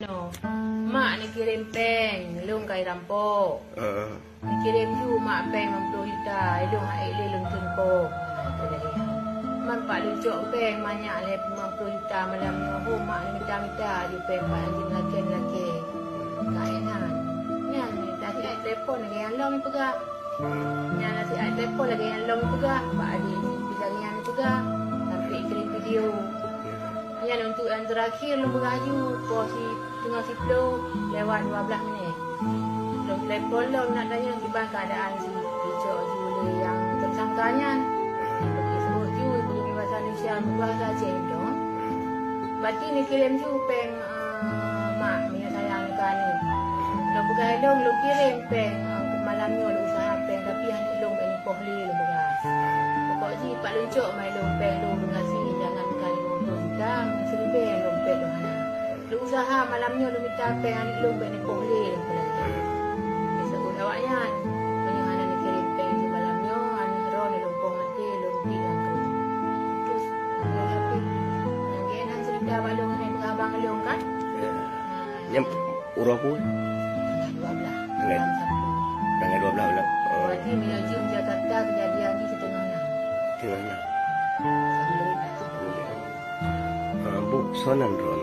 No, mak ni kirim peng, lung kai rampok. Ni kirim you mak peng 60 juta, lung hai le lung tunko. Man pak lucok peng banyak le 50 juta malam ni. Oh mak ni minta-minta you peng pak anjing laki. Kainan. Nya ni tadi ai telefon lagi yang long pegak. Nya nasi ai telefon lagi yang long pegak. Pak Adi bilang yang pegak. Tapi kirim video. Yang untuk yang terakhir lu beraju posisi tengah siplo lewat 12 minit. Lu telefon lu nak tanya gimana keadaan si Picok Juli yang tersangkanya. Bagi sebut ju punya bahasa Indonesia bahasa Cendong. Berarti ni kirim ju peng mak punya sayang kan ni. Lu bergalung lu kirim peng malamnya lu usaha peng tapi yang lu ni pohli lu beras. Pokoknya Pak Luncok mai lu peng lu dengan si jangan kali dah selebih lompet tu hana. Lu usaha malamnya lu minta peng adik lu ni boleh lu pelajari. Disebut awaknya banyak hana ni kirim peng tu malamnya anu ro ni lompong mati lu bilang ke. Terus lu happy. Yang genan cerita balung ni dengan abang lu kan? Yang urang pun 12. Tanggal 12 bulan. Berarti bila jum Jakarta kejadian ni setengah 6. Setengah 6. Bu, sonan ro